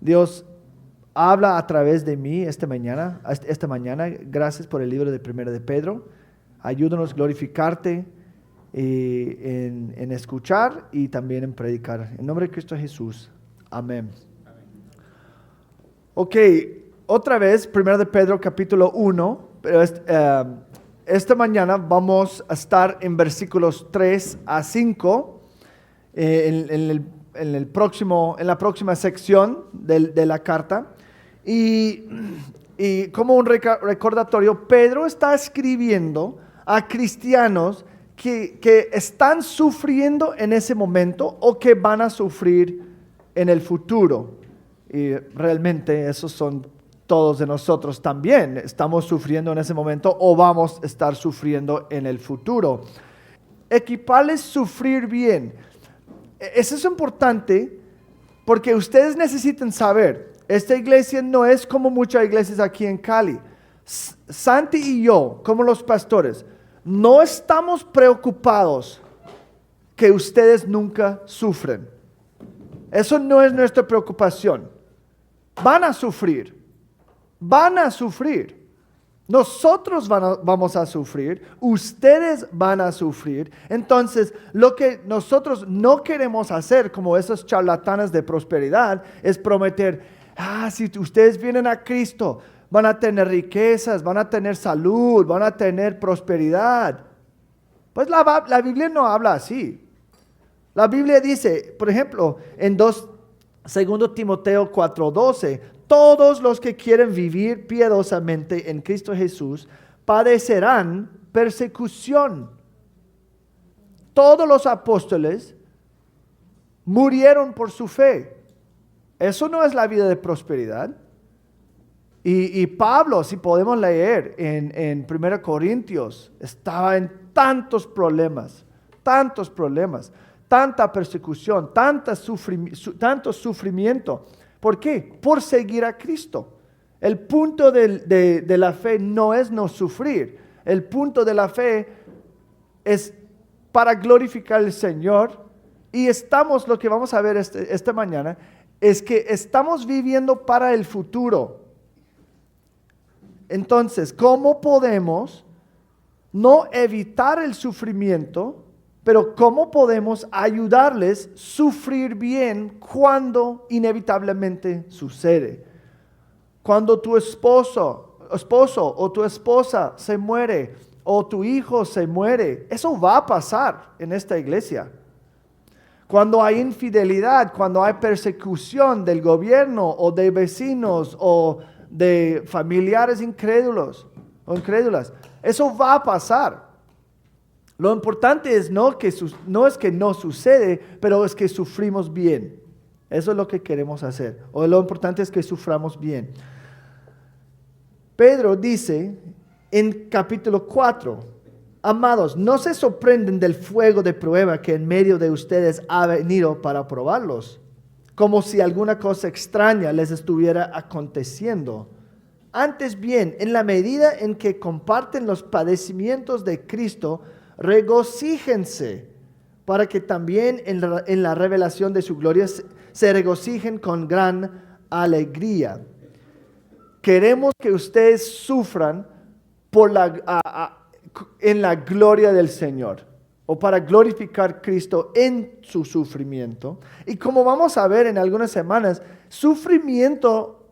Dios, habla a través de mí esta mañana. Gracias por el libro de Primera de Pedro. Ayúdanos a glorificarte en escuchar y también en predicar. En nombre de Cristo Jesús. Amén. Ok, otra vez, Primera de Pedro capítulo 1. Pero esta mañana vamos a estar en versículos 3 a 5 en la próxima sección de la carta. Y como un recordatorio, Pedro está escribiendo a cristianos que están sufriendo en ese momento o que van a sufrir en el futuro. Y realmente esos son todos de nosotros también. Estamos sufriendo en ese momento o vamos a estar sufriendo en el futuro. Equiparles sufrir bien. Eso es importante porque ustedes necesitan saber, esta iglesia no es como muchas iglesias aquí en Cali. Santi y yo, como los pastores, no estamos preocupados que ustedes nunca sufren. Eso no es nuestra preocupación. Van a sufrir. Nosotros vamos a sufrir, ustedes van a sufrir. Entonces, lo que nosotros no queremos hacer, como esos charlatanes de prosperidad, es prometer, si ustedes vienen a Cristo, van a tener riquezas, van a tener salud, van a tener prosperidad. Pues la Biblia no habla así. La Biblia dice, por ejemplo, en 2 Timoteo 4:12, todos los que quieren vivir piadosamente en Cristo Jesús padecerán persecución. Todos los apóstoles murieron por su fe. Eso no es la vida de prosperidad. Y Pablo, si podemos leer en 1 Corintios, estaba en tantos problemas, tanta persecución, tanto sufrimiento. ¿Por qué? Por seguir a Cristo. El punto de la fe no es no sufrir. El punto de la fe es para glorificar al Señor. Y lo que vamos a ver esta mañana, es que estamos viviendo para el futuro. Entonces, ¿cómo podemos no evitar el sufrimiento, pero cómo podemos ayudarles a sufrir bien cuando inevitablemente sucede? Cuando tu esposo o tu esposa se muere o tu hijo se muere, eso va a pasar en esta iglesia. Cuando hay infidelidad, cuando hay persecución del gobierno o de vecinos o de familiares incrédulos o incrédulas, eso va a pasar. Lo importante es no es que no sucede, pero es que sufrimos bien. Eso es lo que queremos hacer. O lo importante es que suframos bien. Pedro dice en capítulo 4, amados, no se sorprenden del fuego de prueba que en medio de ustedes ha venido para probarlos, como si alguna cosa extraña les estuviera aconteciendo. Antes bien, en la medida en que comparten los padecimientos de Cristo, regocíjense, para que también en la revelación de su gloria se regocijen con gran alegría. Queremos que ustedes sufran en la gloria del Señor, o para glorificar a Cristo en su sufrimiento. Y como vamos a ver en algunas semanas, sufrimiento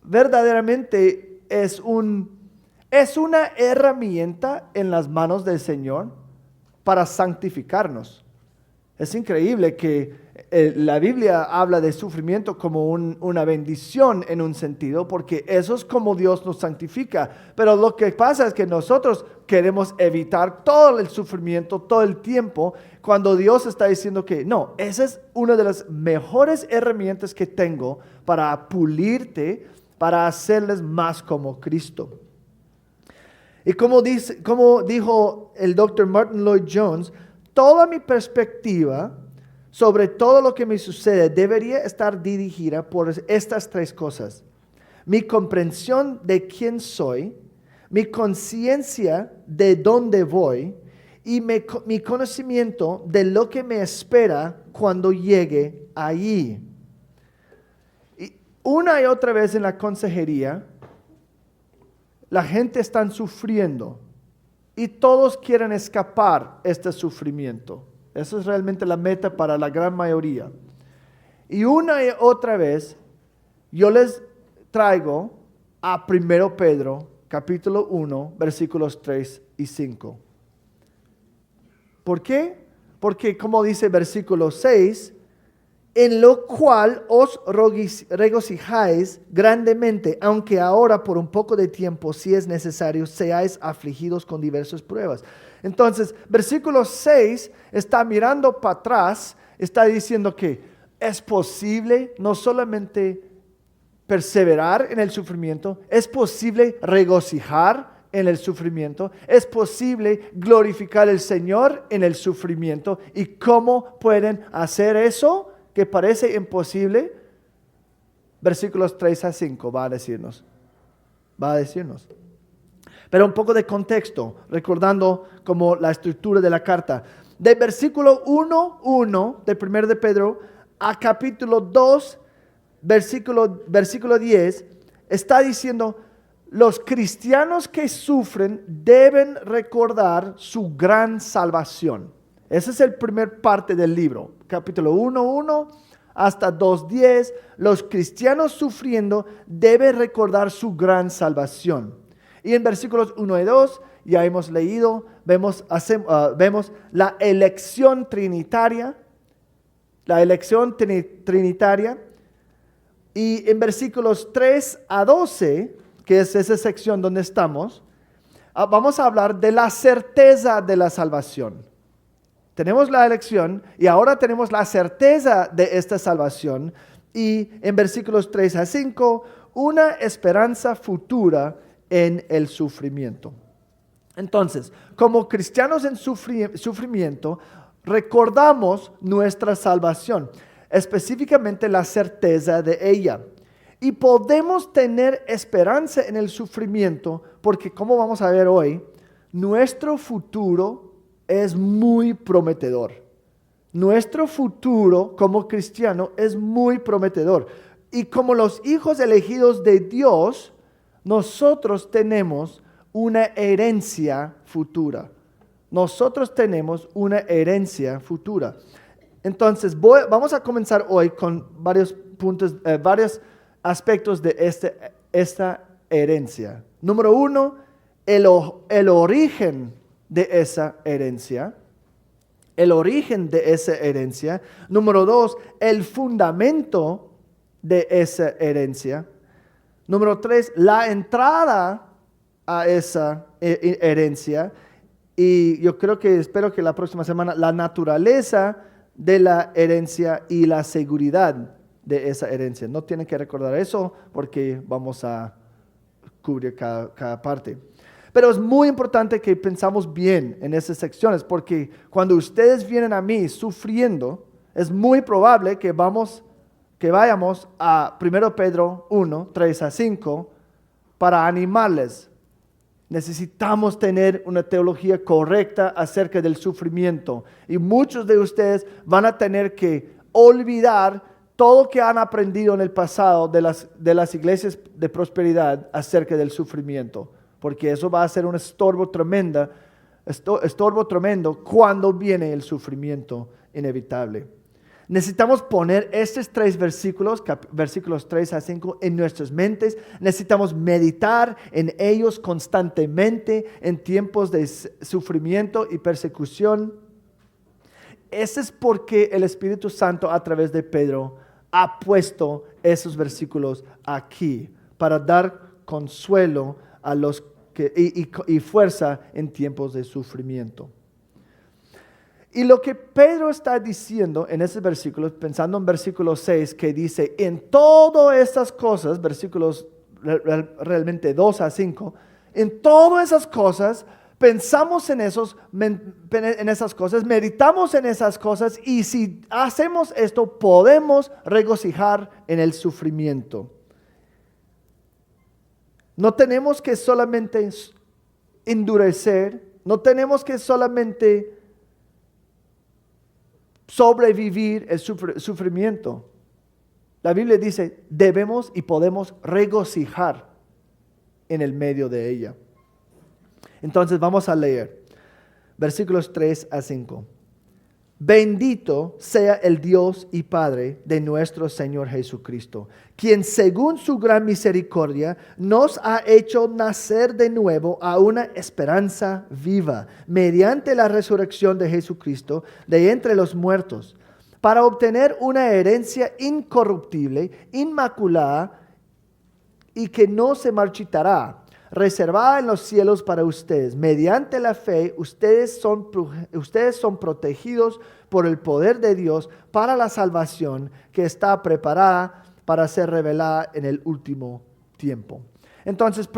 verdaderamente es una herramienta en las manos del Señor para santificarnos. Es increíble que la Biblia habla de sufrimiento como una bendición en un sentido, porque eso es como Dios nos santifica. Pero lo que pasa es que nosotros queremos evitar todo el sufrimiento todo el tiempo, cuando Dios está diciendo que no, esa es una de las mejores herramientas que tengo para pulirte, para hacerles más como Cristo. Y como dijo el Dr. Martin Lloyd Jones, toda mi perspectiva sobre todo lo que me sucede debería estar dirigida por estas 3 cosas: mi comprensión de quién soy, mi conciencia de dónde voy y mi conocimiento de lo que me espera cuando llegue allí. Una y otra vez en la consejería, la gente está sufriendo y todos quieren escapar este sufrimiento. Esa es realmente la meta para la gran mayoría. Y una y otra vez yo les traigo a 1 Pedro, capítulo 1, versículos 3 y 5. ¿Por qué? Porque como dice versículo 6, en lo cual os regocijáis grandemente, aunque ahora por un poco de tiempo, si es necesario, seáis afligidos con diversas pruebas. Entonces, versículo 6 está mirando para atrás, está diciendo que es posible no solamente perseverar en el sufrimiento, es posible regocijar en el sufrimiento, es posible glorificar al Señor en el sufrimiento. ¿Y cómo pueden hacer eso? Que parece imposible, versículos 3 a 5 va a decirnos. Pero un poco de contexto, recordando como la estructura de la carta. De versículo 1 de 1 de Pedro a capítulo 2, versículo 10, está diciendo, los cristianos que sufren deben recordar su gran salvación. Esa es el primer parte del libro, capítulo 1 hasta 2:10. Los cristianos sufriendo deben recordar su gran salvación. Y en versículos 1 y 2 ya hemos leído, vemos la elección trinitaria. Y en versículos 3 a 12, que es esa sección donde estamos, vamos a hablar de la certeza de la salvación. Tenemos la elección y ahora tenemos la certeza de esta salvación. Y en versículos 3 a 5, una esperanza futura en el sufrimiento. Entonces, como cristianos en sufrimiento, recordamos nuestra salvación, específicamente la certeza de ella. Y podemos tener esperanza en el sufrimiento porque, como vamos a ver hoy, nuestro futuro es muy prometedor. Nuestro futuro como cristiano es muy prometedor. Y como los hijos elegidos de Dios, nosotros tenemos una herencia futura. Entonces, vamos a comenzar hoy con varios puntos, varios aspectos de esta herencia. Número 1, el origen de esa herencia. Número 2, el fundamento de esa herencia. Número 3, la entrada a esa herencia. Y yo espero que la próxima semana, la naturaleza de la herencia y la seguridad de esa herencia. No tienen que recordar eso porque vamos a cubrir cada parte. Pero es muy importante que pensamos bien en esas secciones, porque cuando ustedes vienen a mí sufriendo, es muy probable que vayamos a 1 Pedro 1, 3 a 5 para animarles. Necesitamos tener una teología correcta acerca del sufrimiento. Y muchos de ustedes van a tener que olvidar todo lo que han aprendido en el pasado de las iglesias de prosperidad acerca del sufrimiento. Porque eso va a ser un estorbo tremendo cuando viene el sufrimiento inevitable. Necesitamos poner estos 3 versículos 3 a 5, en nuestras mentes. Necesitamos meditar en ellos constantemente en tiempos de sufrimiento y persecución. Ese es porque el Espíritu Santo a través de Pedro ha puesto esos versículos aquí para dar consuelo a los y fuerza en tiempos de sufrimiento. Y lo que Pedro está diciendo en ese versículo, pensando en versículo 6, que dice, en todas estas cosas, versículos realmente 2 a 5, en todas esas cosas, pensamos en esas cosas, meditamos en esas cosas, y si hacemos esto, podemos regocijar en el sufrimiento. No tenemos que solamente endurecer, no tenemos que solamente sobrevivir el sufrimiento. La Biblia dice, debemos y podemos regocijar en el medio de ella. Entonces vamos a leer versículos 3 a 5. Bendito sea el Dios y Padre de nuestro Señor Jesucristo, quien según su gran misericordia nos ha hecho nacer de nuevo a una esperanza viva, mediante la resurrección de Jesucristo de entre los muertos, para obtener una herencia incorruptible, inmaculada y que no se marchitará, reservada en los cielos para ustedes. Mediante la fe, ustedes son protegidos por el poder de Dios para la salvación que está preparada para ser revelada en el último tiempo. Entonces,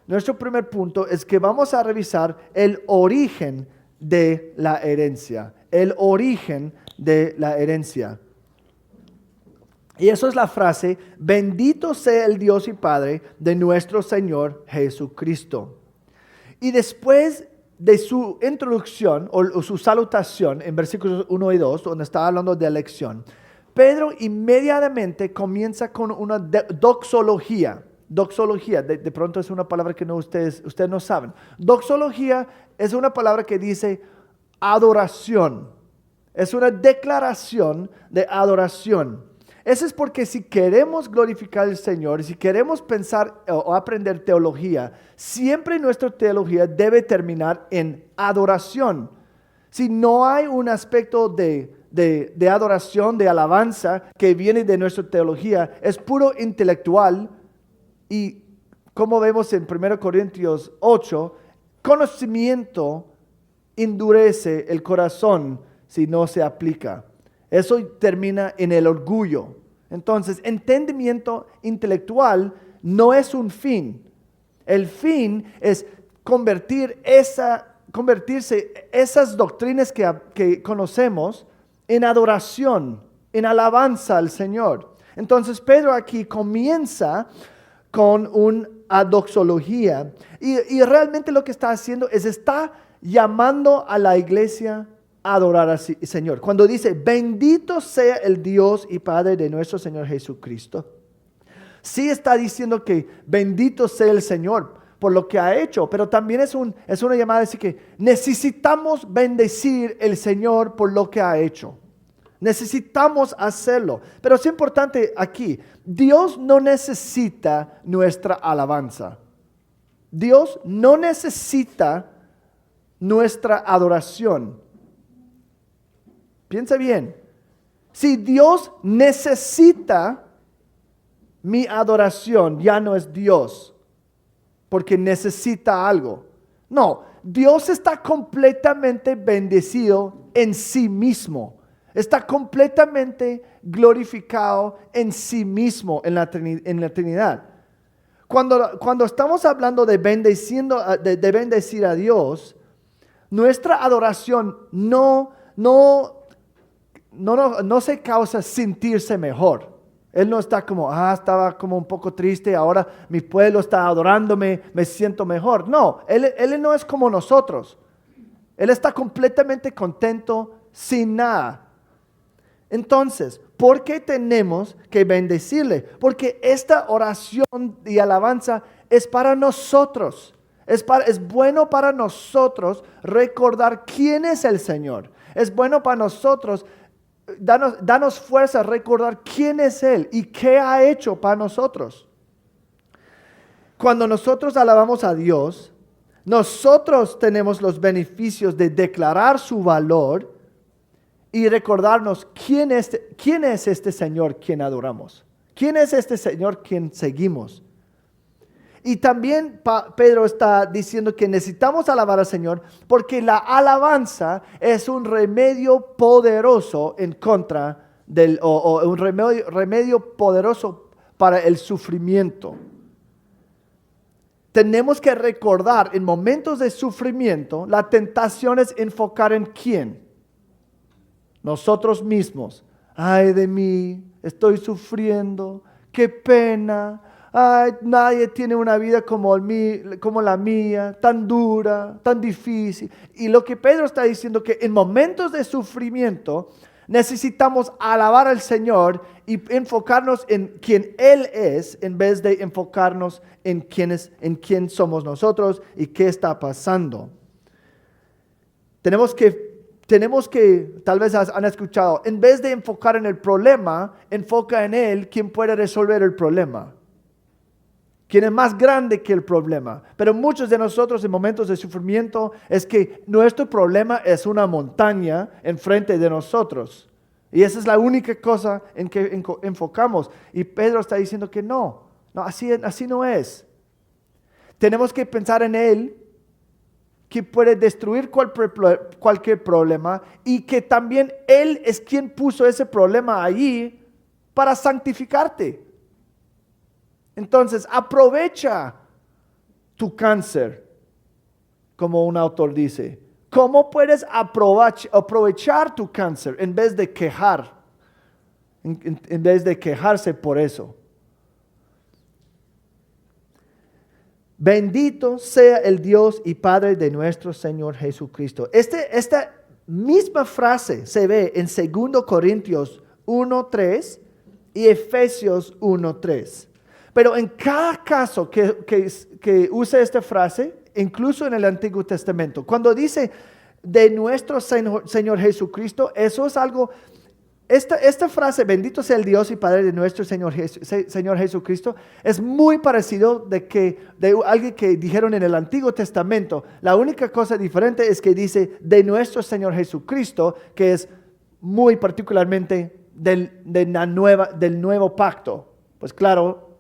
nuestro primer punto es que vamos a revisar el origen de la herencia. El origen de la herencia. Y eso es la frase, bendito sea el Dios y Padre de nuestro Señor Jesucristo. Y después de su introducción o su salutación en versículos 1 y 2, donde está hablando de elección, Pedro inmediatamente comienza con una doxología. Doxología, de pronto es una palabra que ustedes no saben. Doxología es una palabra que dice adoración. Es una declaración de adoración. Eso es porque si queremos glorificar al Señor, si queremos pensar o aprender teología, siempre nuestra teología debe terminar en adoración. Si no hay un aspecto de adoración, de alabanza que viene de nuestra teología, es puro intelectual y como vemos en 1 Corintios 8, conocimiento endurece el corazón si no se aplica. Eso termina en el orgullo. Entonces, entendimiento intelectual no es un fin. El fin es convertirse esas doctrinas que conocemos en adoración, en alabanza al Señor. Entonces, Pedro aquí comienza con una doxología y realmente lo que está haciendo es está llamando a la iglesia adorar al Señor. Cuando dice, bendito sea el Dios y Padre de nuestro Señor Jesucristo, sí está diciendo que bendito sea el Señor por lo que ha hecho, pero también es una llamada a decir que necesitamos bendecir el Señor por lo que ha hecho. Necesitamos hacerlo. Pero es importante aquí, Dios no necesita nuestra alabanza. Dios no necesita nuestra adoración. Piensa bien, si Dios necesita mi adoración, ya no es Dios, porque necesita algo. No, Dios está completamente bendecido en sí mismo. Está completamente glorificado en sí mismo en la Trinidad. Cuando estamos hablando de bendecir a Dios, nuestra adoración no se causa sentirse mejor. Él no está como, estaba como un poco triste, ahora mi pueblo está adorándome, me siento mejor. No, él no es como nosotros. Él está completamente contento sin nada. Entonces, ¿por qué tenemos que bendecirle? Porque esta oración y alabanza es para nosotros. Es bueno para nosotros recordar quién es el Señor. Es bueno para nosotros danos fuerza a recordar quién es Él y qué ha hecho para nosotros. Cuando nosotros alabamos a Dios, nosotros tenemos los beneficios de declarar su valor y recordarnos quién es este Señor quien adoramos. ¿Quién es este Señor quien seguimos? Y también Pedro está diciendo que necesitamos alabar al Señor porque la alabanza es un remedio poderoso en contra un remedio poderoso para el sufrimiento. Tenemos que recordar en momentos de sufrimiento, la tentación es enfocar en quién. Nosotros mismos. Ay de mí, estoy sufriendo, qué pena. Ay, nadie tiene una vida como la mía, tan dura, tan difícil. Y lo que Pedro está diciendo que en momentos de sufrimiento, Necesitamos alabar al Señor y enfocarnos en quién Él es en vez de enfocarnos en quién somos nosotros y qué está pasando. Tenemos que, tal vez han escuchado, en vez de enfocar en el problema, enfoca en Él, quien puede resolver el problema. Quien es más grande que el problema. Pero muchos de nosotros en momentos de sufrimiento es que nuestro problema es una montaña enfrente de nosotros. Y esa es la única cosa en que enfocamos. Y Pedro está diciendo que no, así no es. Tenemos que pensar en Él, que puede destruir cualquier problema y que también Él es quien puso ese problema allí para santificarte. Entonces, aprovecha tu cáncer, como un autor dice. ¿Cómo puedes aprovechar tu cáncer en vez de quejar? En vez de quejarse por eso. Bendito sea el Dios y Padre de nuestro Señor Jesucristo. Esta misma frase se ve en 2 Corintios 1:3 y Efesios 1:3. Pero en cada caso que use esta frase, incluso en el Antiguo Testamento, cuando dice de nuestro Señor Jesucristo, eso es algo, esta frase, bendito sea el Dios y Padre de nuestro Señor Jesucristo, es muy parecido de alguien que dijeron en el Antiguo Testamento. La única cosa diferente es que dice de nuestro Señor Jesucristo, que es muy particularmente del nuevo pacto. Pues claro,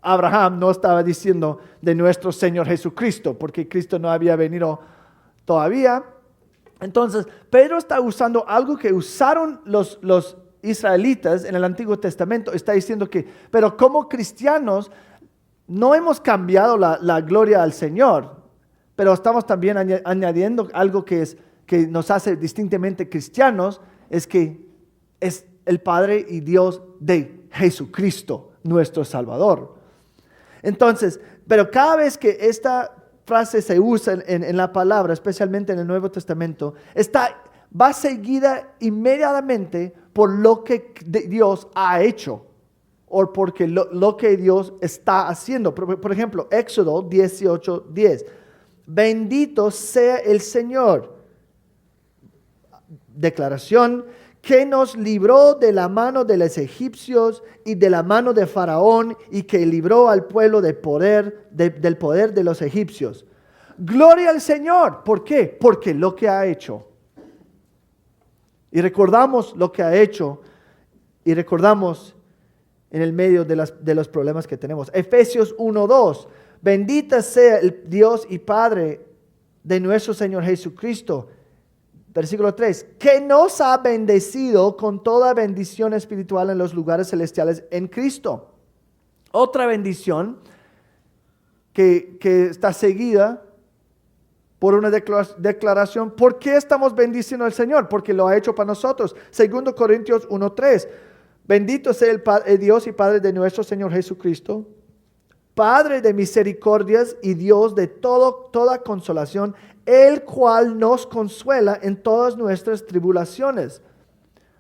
Abraham no estaba diciendo de nuestro Señor Jesucristo, porque Cristo no había venido todavía. Entonces, Pedro está usando algo que usaron los israelitas en el Antiguo Testamento. Está diciendo que, pero como cristianos, no hemos cambiado la gloria al Señor, pero estamos también añadiendo algo que nos hace distintamente cristianos, es que es el Padre y Dios de Jesucristo, nuestro Salvador. Entonces, pero cada vez que esta frase se usa en la palabra, especialmente en el Nuevo Testamento, va seguida inmediatamente por lo que Dios ha hecho o porque lo que Dios está haciendo. Por ejemplo, Éxodo 18:10. Bendito sea el Señor. Declaración: que nos libró de la mano de los egipcios y de la mano de Faraón, y que libró al pueblo del poder de los egipcios. Gloria al Señor. ¿Por qué? Porque lo que ha hecho. Y recordamos lo que ha hecho y recordamos en el medio de los problemas que tenemos. Efesios 1:2. Bendita sea el Dios y Padre de nuestro Señor Jesucristo. Versículo 3, que nos ha bendecido con toda bendición espiritual en los lugares celestiales en Cristo. Otra bendición que está seguida por una declaración. ¿Por qué estamos bendiciendo al Señor? Porque lo ha hecho para nosotros. 2 Corintios 1:3, bendito sea el Dios y Padre de nuestro Señor Jesucristo, Padre de misericordias y Dios de toda consolación, el cual nos consuela en todas nuestras tribulaciones.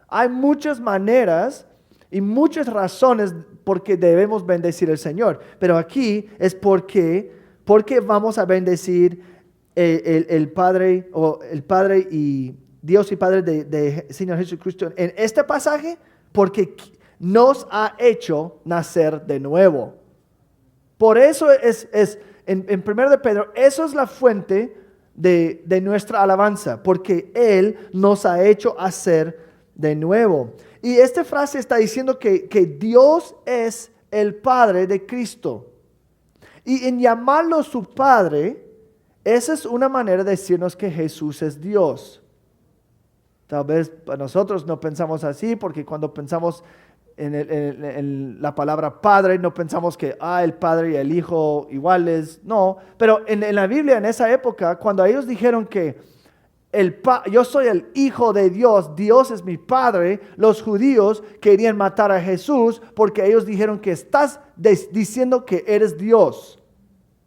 Hay muchas maneras y muchas razones por que debemos bendecir al Señor, pero aquí es porque vamos a bendecir el Padre y Dios y Padre de Señor Jesucristo en este pasaje, porque nos ha hecho nacer de nuevo. Por eso es en 1 de Pedro, eso es la fuente de nuestra alabanza, porque Él nos ha hecho hacer de nuevo. Y esta frase está diciendo que Dios es el Padre de Cristo. Y en llamarlo su Padre, esa es una manera de decirnos que Jesús es Dios. Tal vez para nosotros no pensamos así, porque cuando pensamos en la palabra Padre, no pensamos que el Padre y el Hijo iguales, no. Pero en la Biblia, en esa época, cuando ellos dijeron que yo soy el Hijo de Dios, Dios es mi Padre, los judíos querían matar a Jesús porque ellos dijeron que estás diciendo que eres Dios.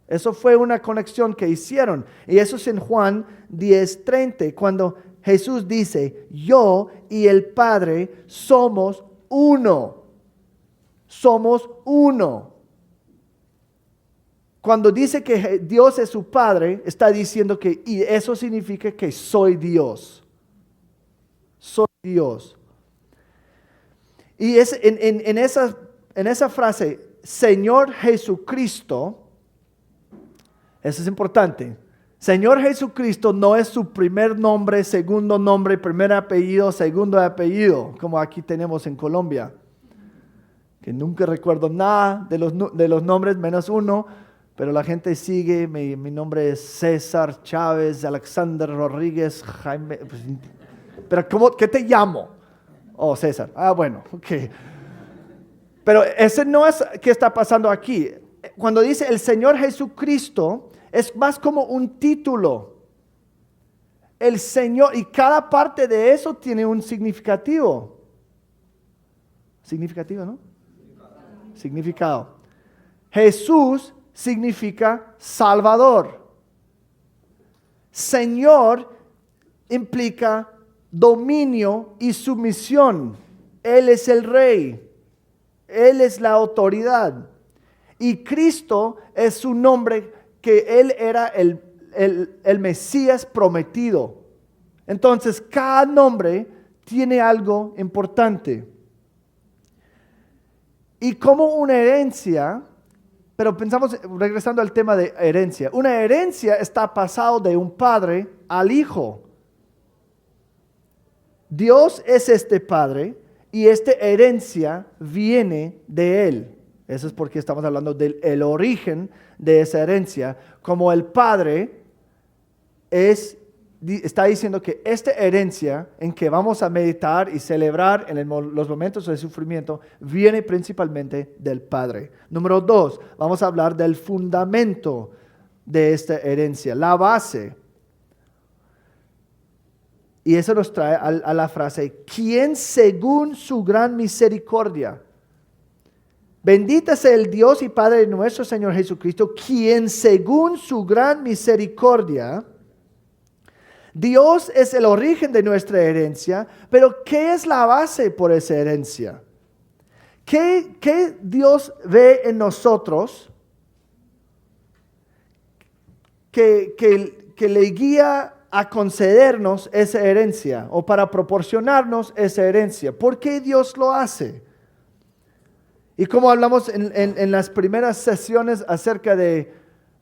Eso fue una conexión que hicieron. Y eso es en Juan 10:30, cuando Jesús dice, yo y el Padre somos uno. Somos uno. Cuando dice que Dios es su Padre, está diciendo que y eso significa que soy Dios. Soy Dios. Y es en esa frase, Señor Jesucristo, eso es importante. Señor Jesucristo no es su primer nombre, segundo nombre, primer apellido, segundo apellido, como aquí tenemos en Colombia. Que nunca recuerdo nada de los nombres menos uno, pero la gente sigue, mi nombre es César Chávez, Alexander Rodríguez, Jaime, pues, pero ¿qué te llamo? Oh, César. Ah, bueno, ok. Pero ese no es qué está pasando aquí. Cuando dice el Señor Jesucristo, es más como un título. El Señor, y cada parte de eso tiene un significativo. Significativo, ¿no? Significado. Jesús significa Salvador. Señor implica dominio y sumisión. Él es el Rey. Él es la autoridad. Y Cristo es su nombre, que Él era el Mesías prometido. Entonces, cada nombre tiene algo importante. Y como una herencia, pero pensamos, regresando al tema de herencia, una herencia está pasado de un padre al hijo. Dios es este padre y esta herencia viene de Él. Eso es porque estamos hablando del origen de esa herencia. Como el padre está diciendo que esta herencia en que vamos a meditar y celebrar en los momentos de sufrimiento viene principalmente del Padre. Número 2, vamos a hablar del fundamento de esta herencia, la base. Y eso nos trae a la frase, ¿quién según su gran misericordia? Bendito sea el Dios y Padre de nuestro Señor Jesucristo, quien según su gran misericordia, Dios es el origen de nuestra herencia, pero ¿qué es la base por esa herencia? ¿Qué Dios ve en nosotros que le guía a concedernos esa herencia o para proporcionarnos esa herencia? ¿Por qué Dios lo hace? Y como hablamos en las primeras sesiones acerca de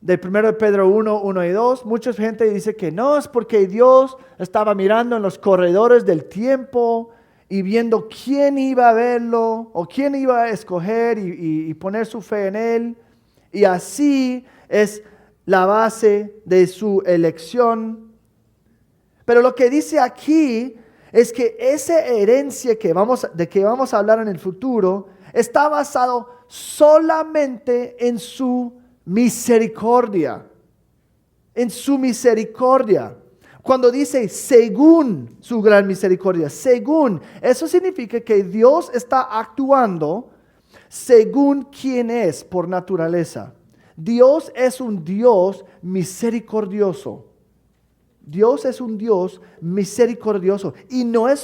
1 Pedro 1, 1 y 2, mucha gente dice que no, es porque Dios estaba mirando en los corredores del tiempo y viendo quién iba a verlo o quién iba a escoger y poner su fe en Él. Y así es la base de su elección. Pero lo que dice aquí es que esa herencia de que vamos a hablar en el futuro está basado solamente en su misericordia. En su misericordia. Cuando dice según su gran misericordia, según, eso significa que Dios está actuando según quién es por naturaleza. Dios es un Dios misericordioso. Dios es un Dios misericordioso y no es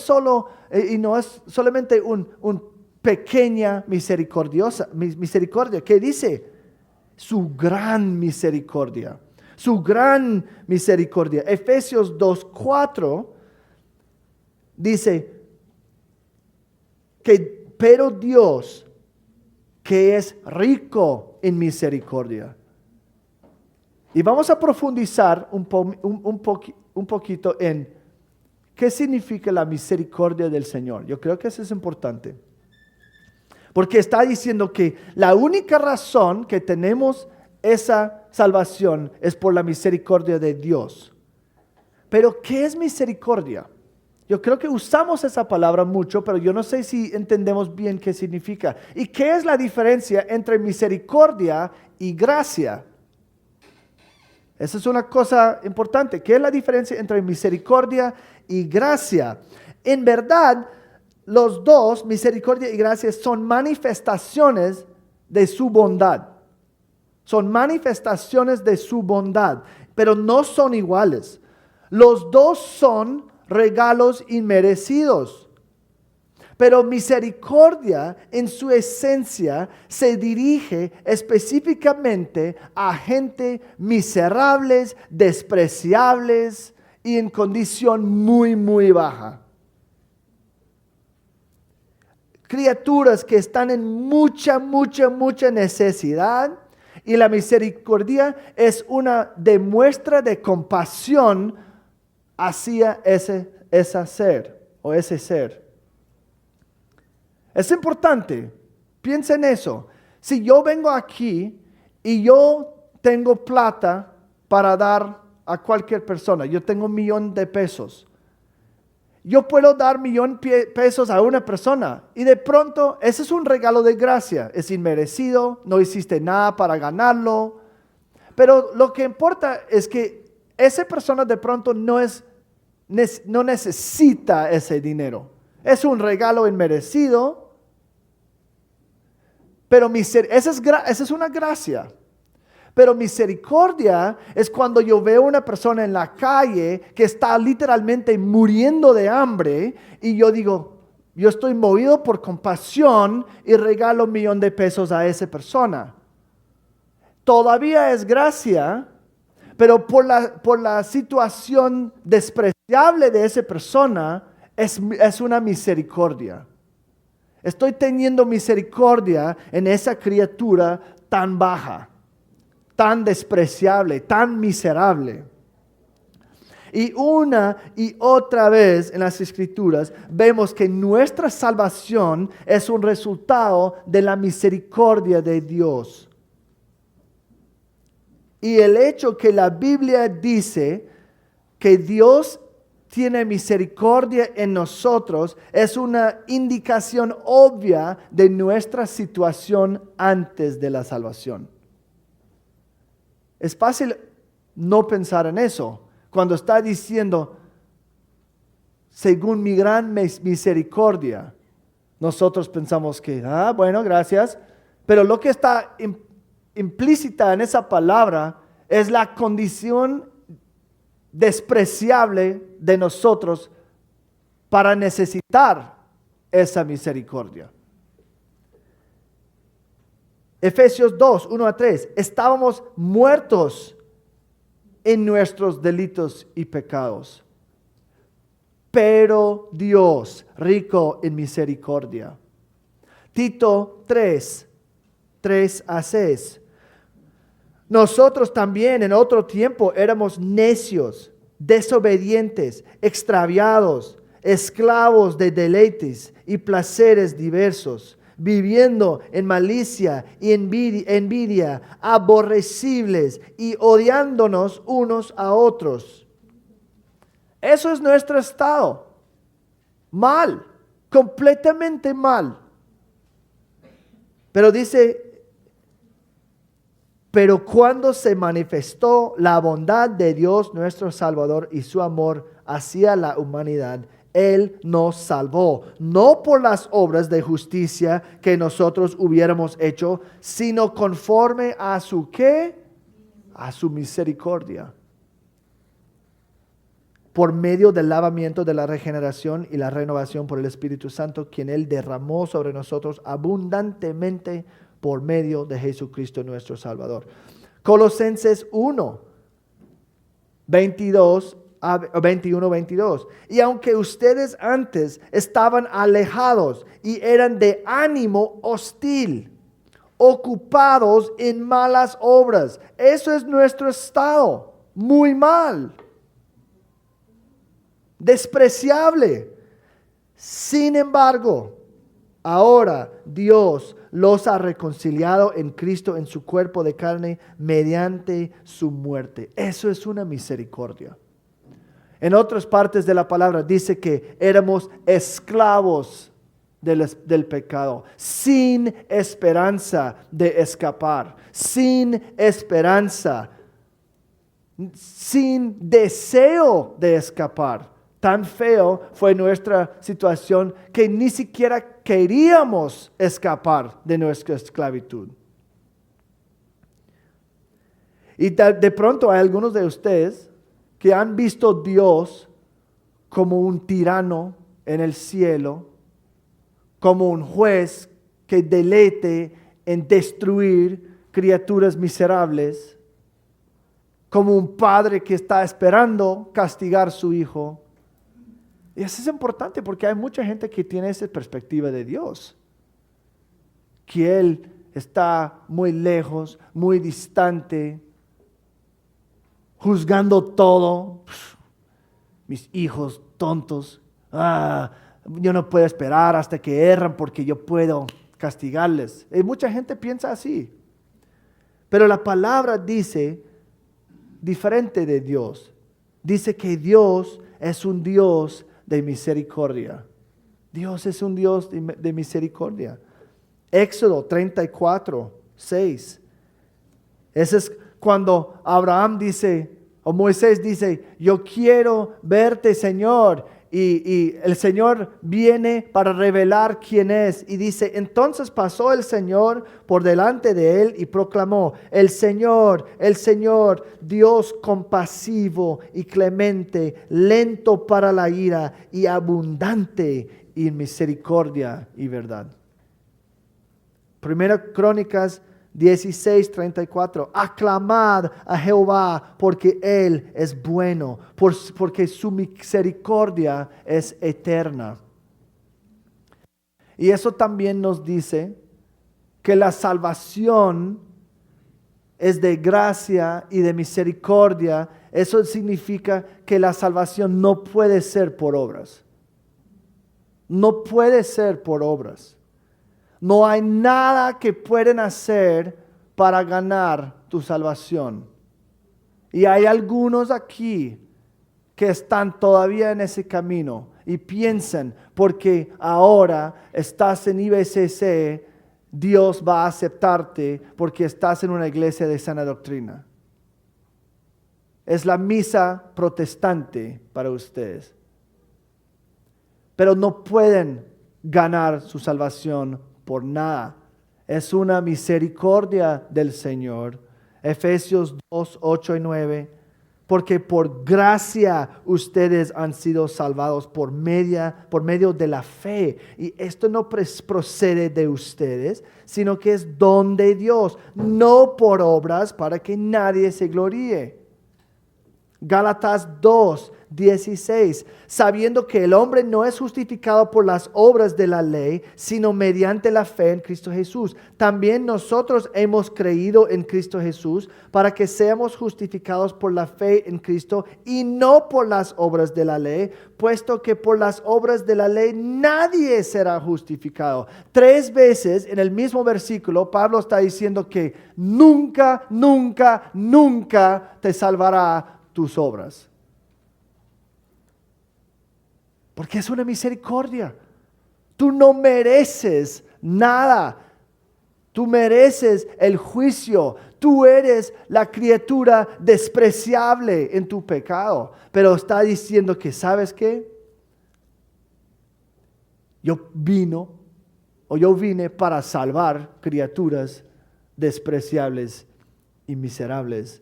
solamente un pequeña misericordia. ¿Qué dice? Su gran misericordia. Su gran misericordia. Efesios 2:4 dice que pero Dios que es rico en misericordia. Y vamos a profundizar un poquito en qué significa la misericordia del Señor. Yo creo que eso es importante. Porque está diciendo que la única razón que tenemos esa salvación es por la misericordia de Dios. Pero ¿qué es misericordia? Yo creo que usamos esa palabra mucho, pero yo no sé si entendemos bien qué significa. ¿Y qué es la diferencia entre misericordia y gracia? Esa es una cosa importante. ¿Qué es la diferencia entre misericordia y gracia? En verdad, los dos, misericordia y gracia, son manifestaciones de su bondad. Son manifestaciones de su bondad, pero no son iguales. Los dos son regalos inmerecidos. Pero misericordia en su esencia se dirige específicamente a gente miserables, despreciables y en condición muy, muy baja. Criaturas que están en mucha necesidad, y la misericordia es una demuestra de compasión hacia ese ser. Es importante, piensa en eso. Si yo vengo aquí y yo tengo plata para dar a cualquier persona, yo tengo $1,000,000. Yo puedo dar $1,000,000 a una persona y de pronto ese es un regalo de gracia, es inmerecido, no hiciste nada para ganarlo, pero lo que importa es que esa persona de pronto no necesita ese dinero, es un regalo inmerecido, pero esa es una gracia. Pero misericordia es cuando yo veo a una persona en la calle que está literalmente muriendo de hambre y yo digo, yo estoy movido por compasión y regalo $1,000,000 a esa persona. Todavía es gracia, pero por la situación despreciable de esa persona es una misericordia. Estoy teniendo misericordia en esa criatura tan baja, tan despreciable, tan miserable. Y una y otra vez en las Escrituras vemos que nuestra salvación es un resultado de la misericordia de Dios. Y el hecho que la Biblia dice que Dios tiene misericordia en nosotros es una indicación obvia de nuestra situación antes de la salvación. Es fácil no pensar en eso. Cuando está diciendo, según mi gran misericordia, nosotros pensamos que, bueno, gracias. Pero lo que está implícita en esa palabra es la condición despreciable de nosotros para necesitar esa misericordia. Efesios 2, 1-3, estábamos muertos en nuestros delitos y pecados, pero Dios, rico en misericordia. Tito 3, 3-6. Nosotros también en otro tiempo éramos necios, desobedientes, extraviados, esclavos de deleites y placeres diversos, viviendo en malicia y envidia, aborrecibles y odiándonos unos a otros. Eso es nuestro estado. Mal, completamente mal. Pero dice, pero cuando se manifestó la bondad de Dios nuestro Salvador y su amor hacia la humanidad, Él nos salvó, no por las obras de justicia que nosotros hubiéramos hecho, sino conforme a su ¿qué? A su misericordia. Por medio del lavamiento de la regeneración y la renovación por el Espíritu Santo, quien Él derramó sobre nosotros abundantemente por medio de Jesucristo nuestro Salvador. Colosenses 1, 21-22. Y aunque ustedes antes estaban alejados y eran de ánimo hostil, ocupados en malas obras, eso es nuestro estado, muy mal, despreciable. Sin embargo, ahora Dios los ha reconciliado en Cristo en su cuerpo de carne mediante su muerte. Eso es una misericordia. En otras partes de la palabra dice que éramos esclavos del pecado, sin esperanza de escapar, sin esperanza, sin deseo de escapar. Tan feo fue nuestra situación que ni siquiera queríamos escapar de nuestra esclavitud. Y de pronto hay algunos de ustedes que han visto a Dios como un tirano en el cielo, como un juez que deleite en destruir criaturas miserables, como un padre que está esperando castigar a su hijo. Y eso es importante porque hay mucha gente que tiene esa perspectiva de Dios, que Él está muy lejos, muy distante, juzgando todo. Mis hijos tontos, yo no puedo esperar hasta que erran porque yo puedo castigarles. Y mucha gente piensa así. Pero la palabra dice diferente de Dios. Dice que Dios es un Dios de misericordia. Dios es un Dios de misericordia. Éxodo 34, 6. Ese es cuando Abraham dice, o Moisés dice, yo quiero verte, Señor. Y el Señor viene para revelar quién es. Y dice, entonces pasó el Señor por delante de él y proclamó, el Señor, Dios compasivo y clemente, lento para la ira y abundante en misericordia y verdad. Primera Crónicas 16:34. Aclamad a Jehová porque Él es bueno, porque su misericordia es eterna. Y eso también nos dice que la salvación es de gracia y de misericordia. Eso significa que la salvación no puede ser por obras. No puede ser por obras. No hay nada que pueden hacer para ganar tu salvación. Y hay algunos aquí que están todavía en ese camino y piensan, porque ahora estás en IBCC, Dios va a aceptarte porque estás en una iglesia de sana doctrina. Es la misa protestante para ustedes. Pero no pueden ganar su salvación por nada. Es una misericordia del Señor. Efesios 2, 8 y 9. Porque por gracia ustedes han sido salvados por medio de la fe. Y esto no procede de ustedes, sino que es don de Dios, no por obras para que nadie se gloríe. Gálatas 2, 16, sabiendo que el hombre no es justificado por las obras de la ley, sino mediante la fe en Cristo Jesús. También nosotros hemos creído en Cristo Jesús para que seamos justificados por la fe en Cristo y no por las obras de la ley, puesto que por las obras de la ley nadie será justificado. 3 veces en el mismo versículo Pablo está diciendo que nunca, nunca, nunca te salvará tus obras. Porque es una misericordia. Tú no mereces nada. Tú mereces el juicio. Tú eres la criatura despreciable en tu pecado. Pero está diciendo que, ¿sabes qué? Yo vine para salvar criaturas despreciables y miserables.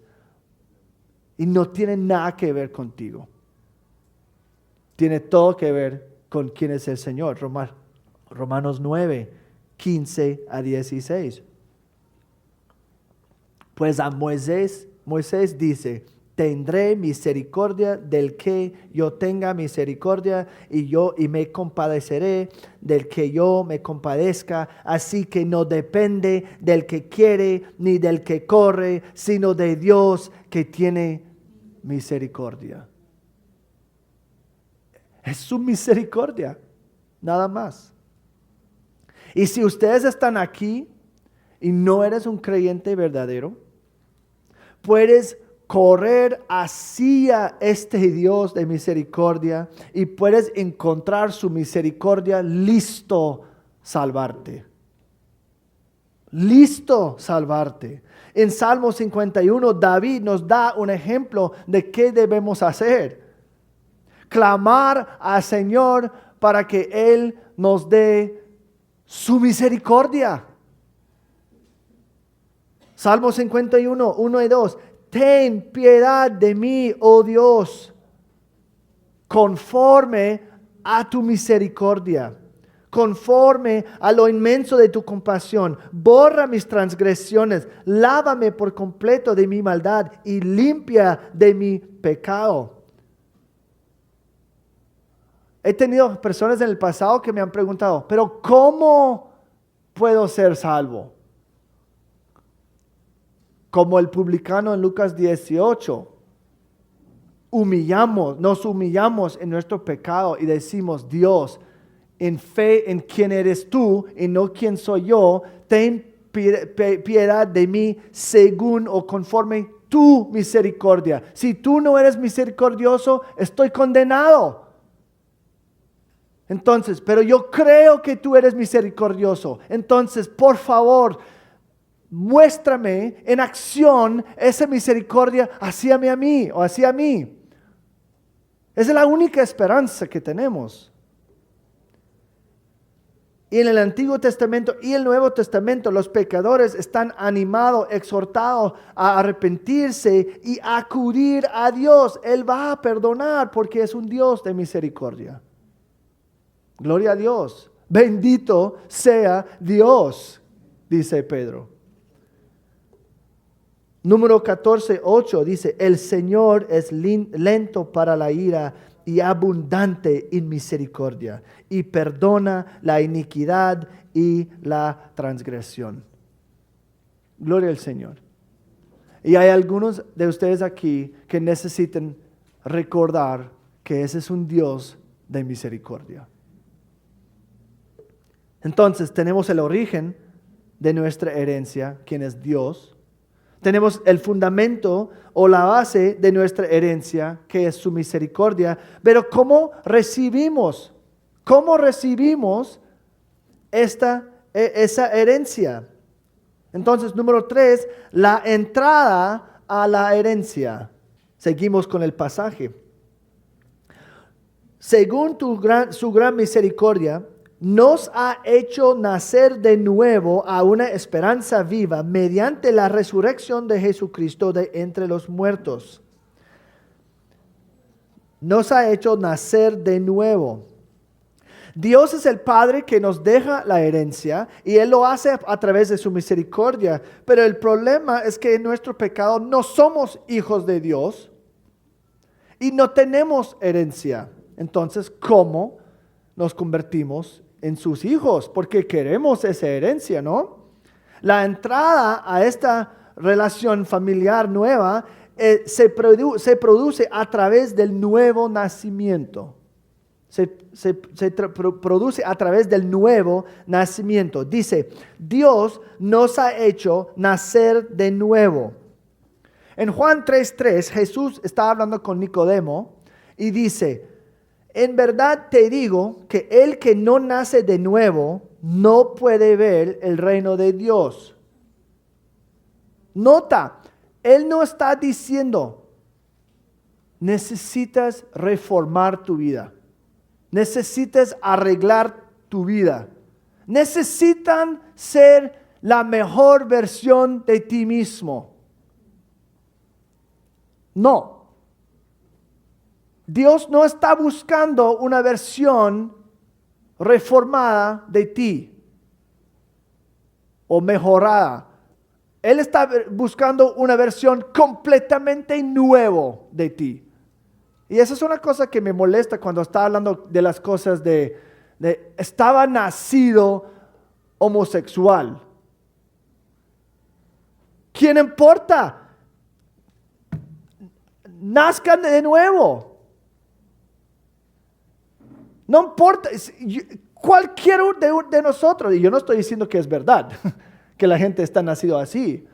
Y no tiene nada que ver contigo. Tiene todo que ver con quién es el Señor. Romanos 9, 15 a 16. Pues a Moisés dice, tendré misericordia del que yo tenga misericordia y me compadeceré del que yo me compadezca. Así que no depende del que quiere ni del que corre, sino de Dios que tiene misericordia. Es su misericordia, nada más. Y si ustedes están aquí y no eres un creyente verdadero, puedes correr hacia este Dios de misericordia y puedes encontrar su misericordia listo salvarte. Listo salvarte. En Salmo 51, David nos da un ejemplo de qué debemos hacer. Clamar al Señor para que Él nos dé su misericordia. Salmo 51, 1 y 2. Ten piedad de mí, oh Dios. conforme a tu misericordia, conforme a lo inmenso de tu compasión. Borra mis transgresiones, lávame por completo de mi maldad y limpia de mi pecado. He tenido personas en el pasado que me han preguntado, pero ¿cómo puedo ser salvo? Como el publicano en Lucas 18. Nos humillamos en nuestro pecado y decimos, Dios, en fe en quién eres tú y no quién soy yo, ten piedad de mí según o conforme tu misericordia. Si tú no eres misericordioso, estoy condenado. Entonces, pero yo creo que tú eres misericordioso. Entonces, por favor, muéstrame en acción esa misericordia hacia mí o hacia mí. Esa es la única esperanza que tenemos. Y en el Antiguo Testamento y el Nuevo Testamento los pecadores están animados, exhortados a arrepentirse y acudir a Dios. Él va a perdonar porque es un Dios de misericordia. Gloria a Dios. Bendito sea Dios, dice Pedro. Número 14:8 dice, el Señor es lento para la ira y abundante en misericordia, y perdona la iniquidad y la transgresión. Gloria al Señor. Y hay algunos de ustedes aquí que necesitan recordar que ese es un Dios de misericordia. Entonces tenemos el origen de nuestra herencia, quien es Dios. Tenemos el fundamento o la base de nuestra herencia, que es su misericordia. Pero ¿cómo recibimos? ¿Cómo recibimos esa herencia? Entonces, número 3, la entrada a la herencia. Seguimos con el pasaje. Según su gran misericordia, nos ha hecho nacer de nuevo a una esperanza viva mediante la resurrección de Jesucristo de entre los muertos. Nos ha hecho nacer de nuevo. Dios es el Padre que nos deja la herencia y Él lo hace a través de su misericordia. Pero el problema es que en nuestro pecado no somos hijos de Dios y no tenemos herencia. Entonces, ¿cómo nos convertimos en sus hijos? Porque queremos esa herencia, ¿no? La entrada a esta relación familiar nueva se produce a través del nuevo nacimiento. Se produce a través del nuevo nacimiento. Dice, Dios nos ha hecho nacer de nuevo. En Juan 3:3, Jesús está hablando con Nicodemo y dice, en verdad te digo que el que no nace de nuevo no puede ver el reino de Dios. Nota, Él no está diciendo, necesitas reformar tu vida. Necesitas arreglar tu vida. Necesitan ser la mejor versión de ti mismo. No. Dios no está buscando una versión reformada de ti o mejorada. Él está buscando una versión completamente nueva de ti. Y esa es una cosa que me molesta cuando está hablando de las cosas de estaba nacido homosexual. ¿Quién importa? Nazcan de nuevo. No importa, cualquiera de nosotros, y yo no estoy diciendo que es verdad, que la gente está nacido así,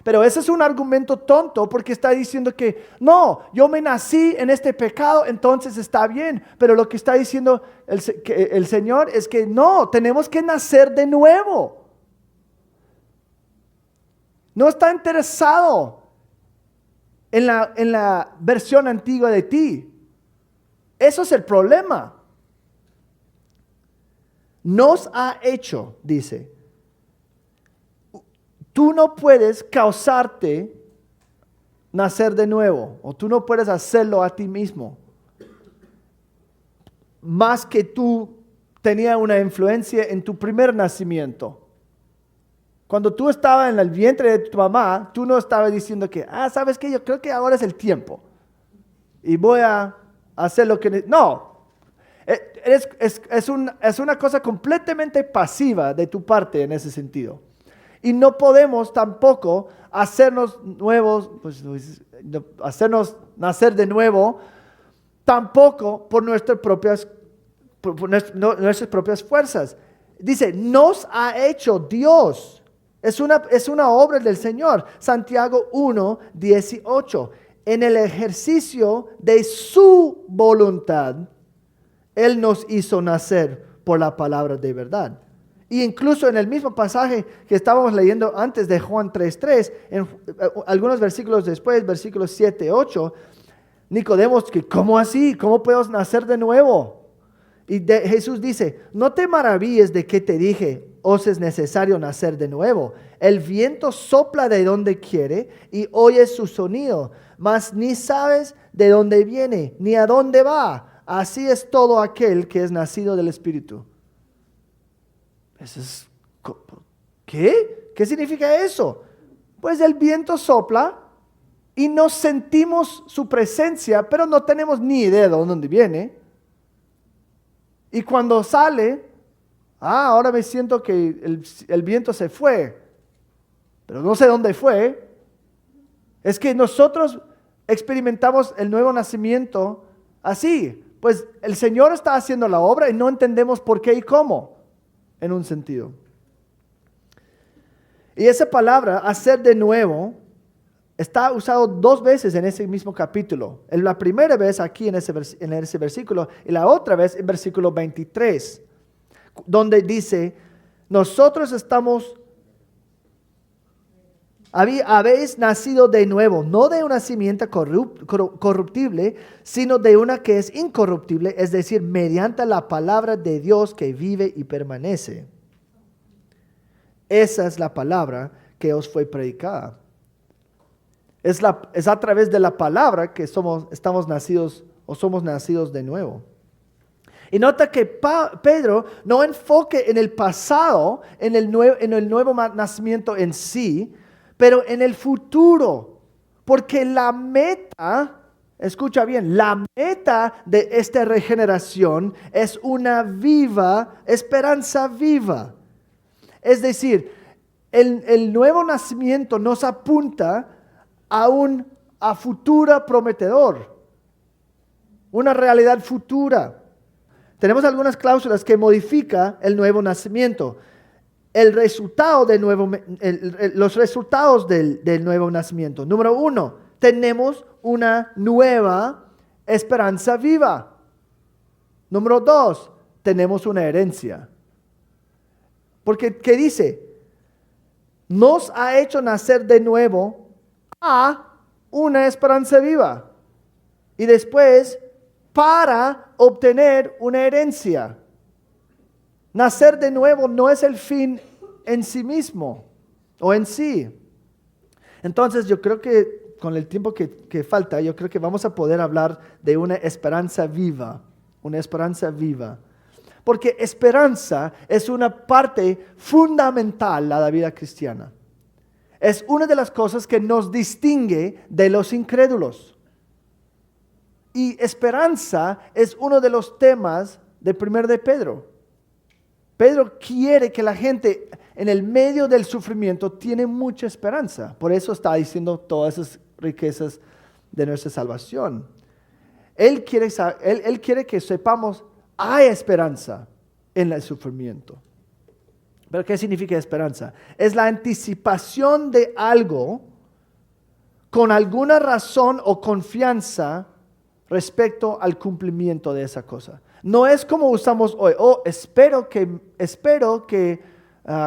pero ese es un argumento tonto porque está diciendo que no, yo me nací en este pecado, entonces está bien, pero lo que está diciendo el Señor es que no, tenemos que nacer de nuevo. No está interesado en la versión antigua de ti. Eso es el problema. Nos ha hecho, dice, tú no puedes causarte nacer de nuevo, o tú no puedes hacerlo a ti mismo. más que tú tenía una influencia en tu primer nacimiento. Cuando tú estabas en el vientre de tu mamá, tú no estabas diciendo que, ¿sabes qué? Yo creo que ahora es el tiempo. Y voy a hacer lo que... No, es una cosa completamente pasiva de tu parte en ese sentido. Y no podemos tampoco hacernos nuevos, hacernos nacer de nuevo, tampoco por nuestras propias fuerzas. Dice, nos ha hecho Dios. Es una obra del Señor. Santiago 1:18. En el ejercicio de su voluntad, Él nos hizo nacer por la palabra de verdad. Y incluso en el mismo pasaje que estábamos leyendo antes de Juan 3:3, en algunos versículos después, versículos 7-8, Nicodemo, ¿cómo así? ¿Cómo puedo nacer de nuevo? Y Jesús dice, no te maravilles de que te dije, os es necesario nacer de nuevo. El viento sopla de donde quiere y oyes su sonido, mas ni sabes de dónde viene, ni a dónde va. Así es todo aquel que es nacido del Espíritu. ¿Qué? ¿Qué significa eso? Pues el viento sopla y no sentimos su presencia, pero no tenemos ni idea de dónde viene. Y cuando sale, ahora me siento que el viento se fue, pero no sé dónde fue. Es que nosotros experimentamos el nuevo nacimiento así. Pues el Señor está haciendo la obra y no entendemos por qué y cómo, en un sentido. Y esa palabra, hacer de nuevo, está usado 2 veces en ese mismo capítulo. La primera vez aquí en ese versículo y la otra vez en versículo 23, donde dice, habéis nacido de nuevo, no de una simiente corruptible, sino de una que es incorruptible, es decir, mediante la palabra de Dios que vive y permanece. Esa es la palabra que os fue predicada. Es a través de la palabra que estamos nacidos o somos nacidos de nuevo. Y nota que Pedro no enfoque en el pasado, en el nuevo nacimiento en sí, pero en el futuro. Porque la meta, escucha bien, la meta de esta regeneración es una esperanza viva. Es decir, el nuevo nacimiento nos apunta a futuro prometedor, una realidad futura. Tenemos algunas cláusulas que modifican el nuevo nacimiento. Los resultados del nuevo nacimiento. Número 1, tenemos una nueva esperanza viva. Número 2, tenemos una herencia. Porque, ¿qué dice? Nos ha hecho nacer de nuevo a una esperanza viva. Y después, para obtener una herencia. Nacer de nuevo no es el fin en sí mismo o en sí. Entonces yo creo que con el tiempo que falta, yo creo que vamos a poder hablar de una esperanza viva. Una esperanza viva. Porque esperanza es una parte fundamental de la vida cristiana. Es una de las cosas que nos distingue de los incrédulos. Y esperanza es uno de los temas del 1 de Pedro. Pedro quiere que la gente en el medio del sufrimiento tiene mucha esperanza. Por eso está diciendo todas esas riquezas de nuestra salvación. Él quiere que sepamos, hay esperanza en el sufrimiento. ¿Pero qué significa esperanza? Es la anticipación de algo con alguna razón o confianza respecto al cumplimiento de esa cosa. No es como usamos hoy, espero que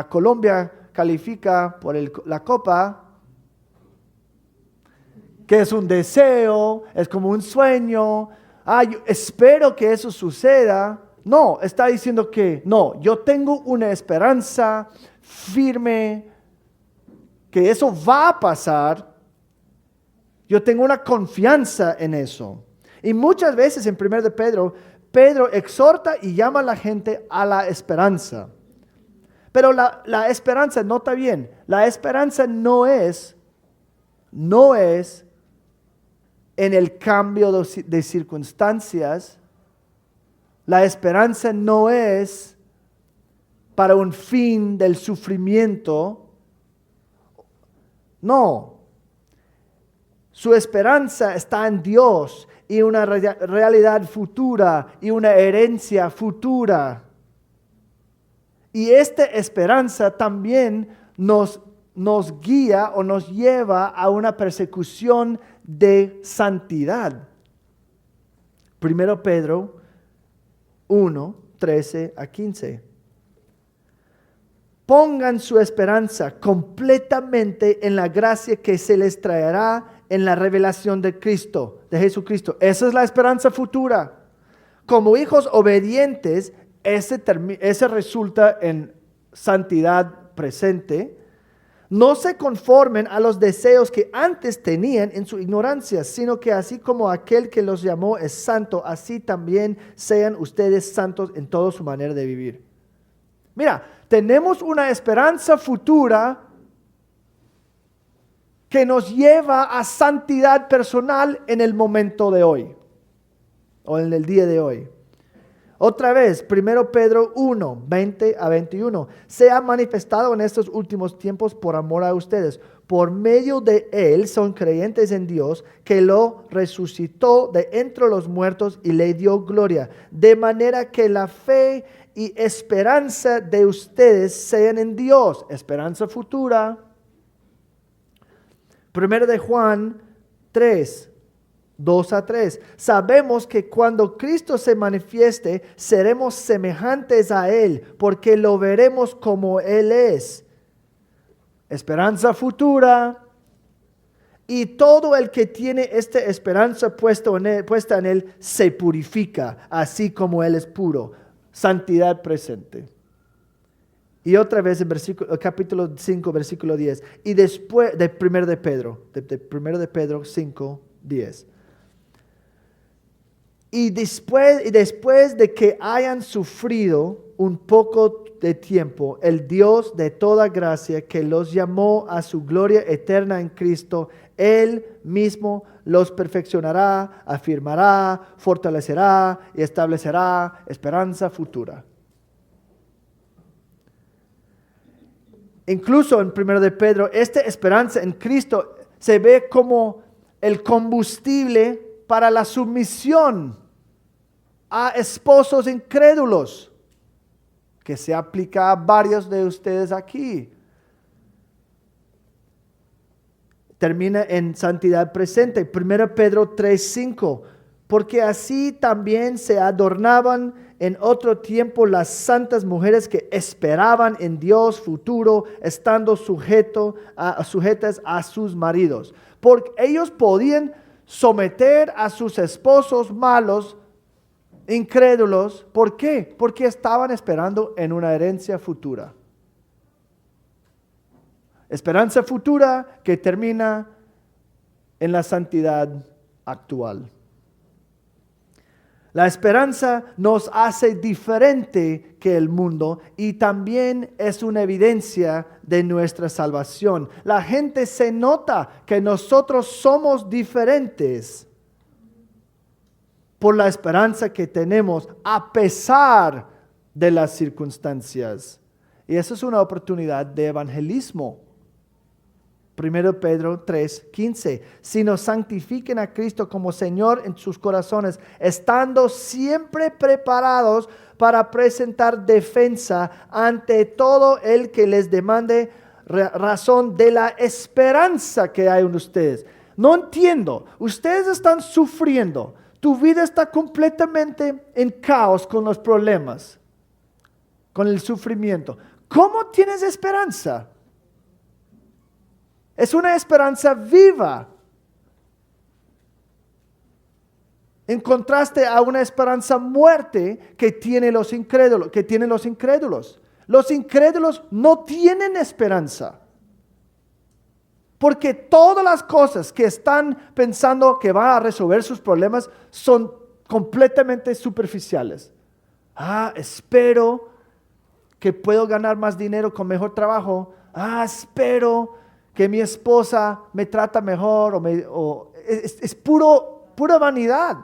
Colombia califica por la Copa, que es un deseo, es como un sueño, yo espero que eso suceda. No, está diciendo que no, yo tengo una esperanza firme, que eso va a pasar, yo tengo una confianza en eso. Y muchas veces en 1 de Pedro, Pedro exhorta y llama a la gente a la esperanza. Pero la esperanza, nota bien, la esperanza no es en el cambio de circunstancias. La esperanza no es para un fin del sufrimiento. No. Su esperanza está en Dios y una realidad futura y una herencia futura. Y esta esperanza también nos guía o nos lleva a una persecución de santidad. 1 Pedro 1, 13 a 15. Pongan su esperanza completamente en la gracia que se les traerá en la revelación de Cristo, de Jesucristo. Esa es la esperanza futura. Como hijos obedientes, ese resulta en santidad presente. No se conformen a los deseos que antes tenían en su ignorancia, sino que así como aquel que los llamó es santo, así también sean ustedes santos en toda su manera de vivir. Mira, tenemos una esperanza futura que nos lleva a santidad personal en el momento de hoy o en el día de hoy. Otra vez, 1 Pedro 1, 20 a 21. Se ha manifestado en estos últimos tiempos por amor a ustedes. Por medio de Él son creyentes en Dios, que lo resucitó de entre los muertos y le dio gloria. De manera que la fe y esperanza de ustedes sean en Dios. Esperanza futura. 1 de Juan 3, 2 a 3. Sabemos que cuando Cristo se manifieste, seremos semejantes a Él, porque lo veremos como Él es. Esperanza futura. Y todo el que tiene esta esperanza puesta en Él se purifica, así como Él es puro. Santidad presente. Y otra vez en capítulo 5, versículo 10. Y después de 1 de Pedro 5, 10. Y después de que hayan sufrido un poco de tiempo, el Dios de toda gracia que los llamó a su gloria eterna en Cristo, Él mismo los perfeccionará, afirmará, fortalecerá y establecerá. Esperanza futura. Incluso en 1 de Pedro, esta esperanza en Cristo se ve como el combustible para la sumisión a esposos incrédulos, que se aplica a varios de ustedes aquí. Termina en santidad presente. 1 Pedro 3:5. Porque así también se adornaban en otro tiempo las santas mujeres que esperaban en Dios futuro, estando sujetas a sus maridos. Porque ellos podían someter a sus esposos malos, incrédulos. ¿Por qué? Porque estaban esperando en una herencia futura. Esperanza futura que termina en la santidad actual. La esperanza nos hace diferente que el mundo y también es una evidencia de nuestra salvación. La gente se nota que nosotros somos diferentes por la esperanza que tenemos a pesar de las circunstancias. Y eso es una oportunidad de evangelismo. 1 Pedro 3:15. Sino santifiquen a Cristo como Señor en sus corazones, estando siempre preparados para presentar defensa ante todo el que les demande razón de la esperanza que hay en ustedes. No entiendo. Ustedes están sufriendo. Tu vida está completamente en caos con los problemas, con el sufrimiento. ¿Cómo tienes esperanza? Es una esperanza viva. En contraste a una esperanza muerte que tienen los incrédulos. Los incrédulos no tienen esperanza. Porque todas las cosas que están pensando que van a resolver sus problemas son completamente superficiales. Espero que puedo ganar más dinero con mejor trabajo. Espero que mi esposa me trata mejor. Es pura vanidad.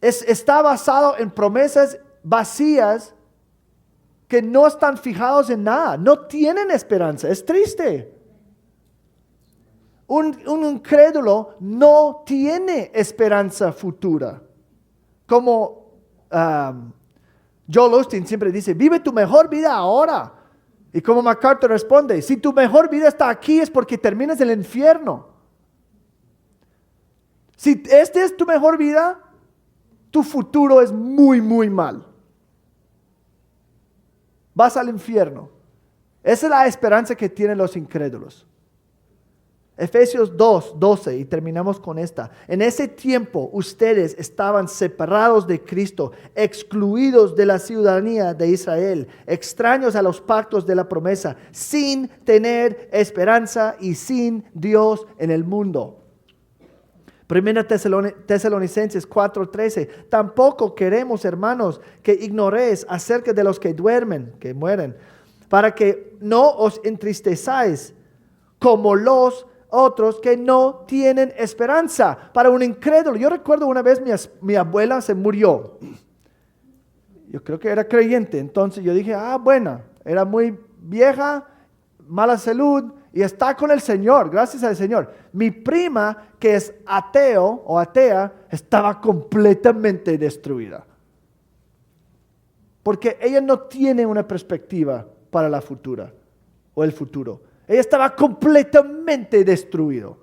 Está basado en promesas vacías que no están fijados en nada. No tienen esperanza. Es triste. Un incrédulo no tiene esperanza futura. Como Joel Osteen siempre dice, vive tu mejor vida ahora. Y como MacArthur responde, si tu mejor vida está aquí es porque terminas en el infierno. Si esta es tu mejor vida, tu futuro es muy, muy mal. Vas al infierno. Esa es la esperanza que tienen los incrédulos. Efesios 2:12, y terminamos con esta. En ese tiempo ustedes estaban separados de Cristo, excluidos de la ciudadanía de Israel, extraños a los pactos de la promesa, sin tener esperanza y sin Dios en el mundo. Primera Tesalonicenses 4:13. Tampoco queremos, hermanos, que ignoréis acerca de los que mueren, para que no os entristezáis como los otros que no tienen esperanza. Para un incrédulo, yo recuerdo una vez mi abuela se murió. Yo creo que era creyente, entonces yo dije, buena, era muy vieja, mala salud y está con el Señor, gracias al Señor. Mi prima, que es ateo o atea, estaba completamente destruida. Porque ella no tiene una perspectiva para la futura o el futuro. Ella estaba completamente destruida.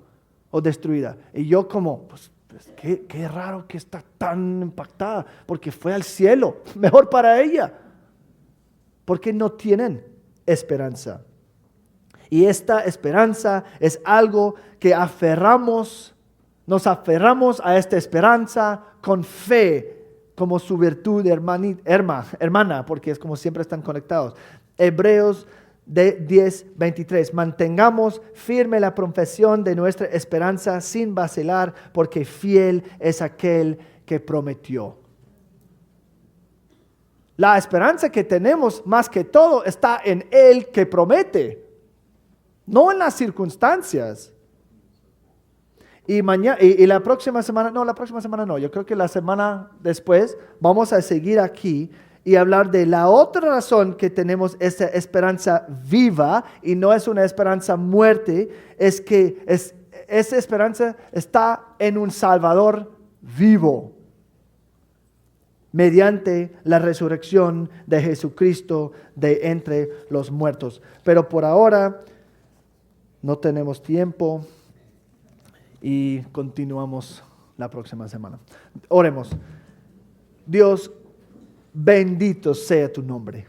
Y yo pues, qué raro que está tan impactada, porque fue al cielo, mejor para ella. Porque no tienen esperanza. Y esta esperanza es algo que nos aferramos a esta esperanza con fe, como su virtud hermana, porque es como siempre están conectados. Hebreos 10:23. Mantengamos firme la profesión de nuestra esperanza sin vacilar, porque fiel es aquel que prometió. La esperanza que tenemos más que todo está en el que promete, no en las circunstancias. Y la próxima semana no, yo creo que la semana después vamos a seguir aquí y hablar de la otra razón que tenemos esa esperanza viva, y no es una esperanza muerte, es que esa esperanza está en un Salvador vivo, mediante la resurrección de Jesucristo de entre los muertos. Pero por ahora no tenemos tiempo y continuamos la próxima semana. Oremos. Dios, bendito sea tu nombre.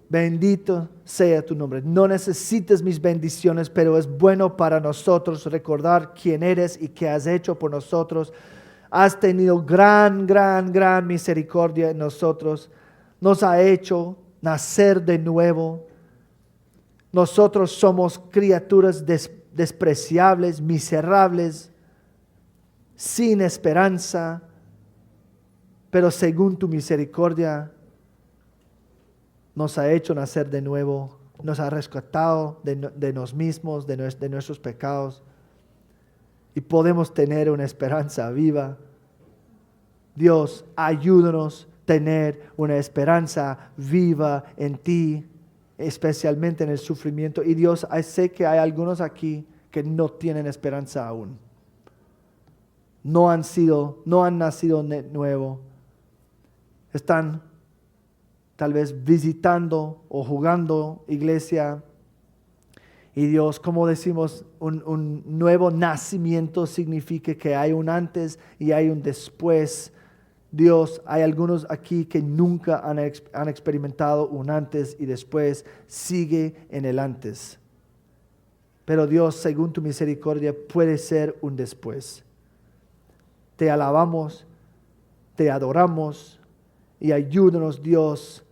Bendito sea tu nombre. No necesitas mis bendiciones, pero es bueno para nosotros recordar quién eres y qué has hecho por nosotros. Has tenido gran misericordia en nosotros. Nos ha hecho nacer de nuevo. Nosotros somos criaturas despreciables, miserables, sin esperanza. Pero según tu misericordia, nos ha hecho nacer de nuevo, nos ha rescatado de nosotros mismos, de nuestros pecados, y podemos tener una esperanza viva. Dios, ayúdanos a tener una esperanza viva en ti, especialmente en el sufrimiento. Y Dios, sé que hay algunos aquí que no tienen esperanza aún. No han nacido de nuevo. Están tal vez visitando o jugando iglesia. Y Dios, como decimos, un nuevo nacimiento significa que hay un antes y hay un después. Dios, hay algunos aquí que nunca han experimentado un antes y después. Sigue en el antes. Pero Dios, según tu misericordia, puede ser un después. Te alabamos, te adoramos. Y ayúdanos, Dios,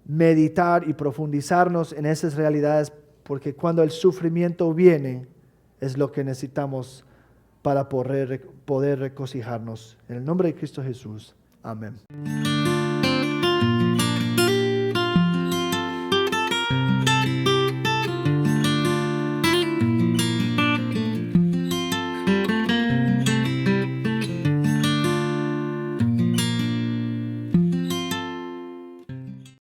meditar y profundizarnos en esas realidades, porque cuando el sufrimiento viene, es lo que necesitamos para poder regocijarnos. En el nombre de Cristo Jesús. Amén.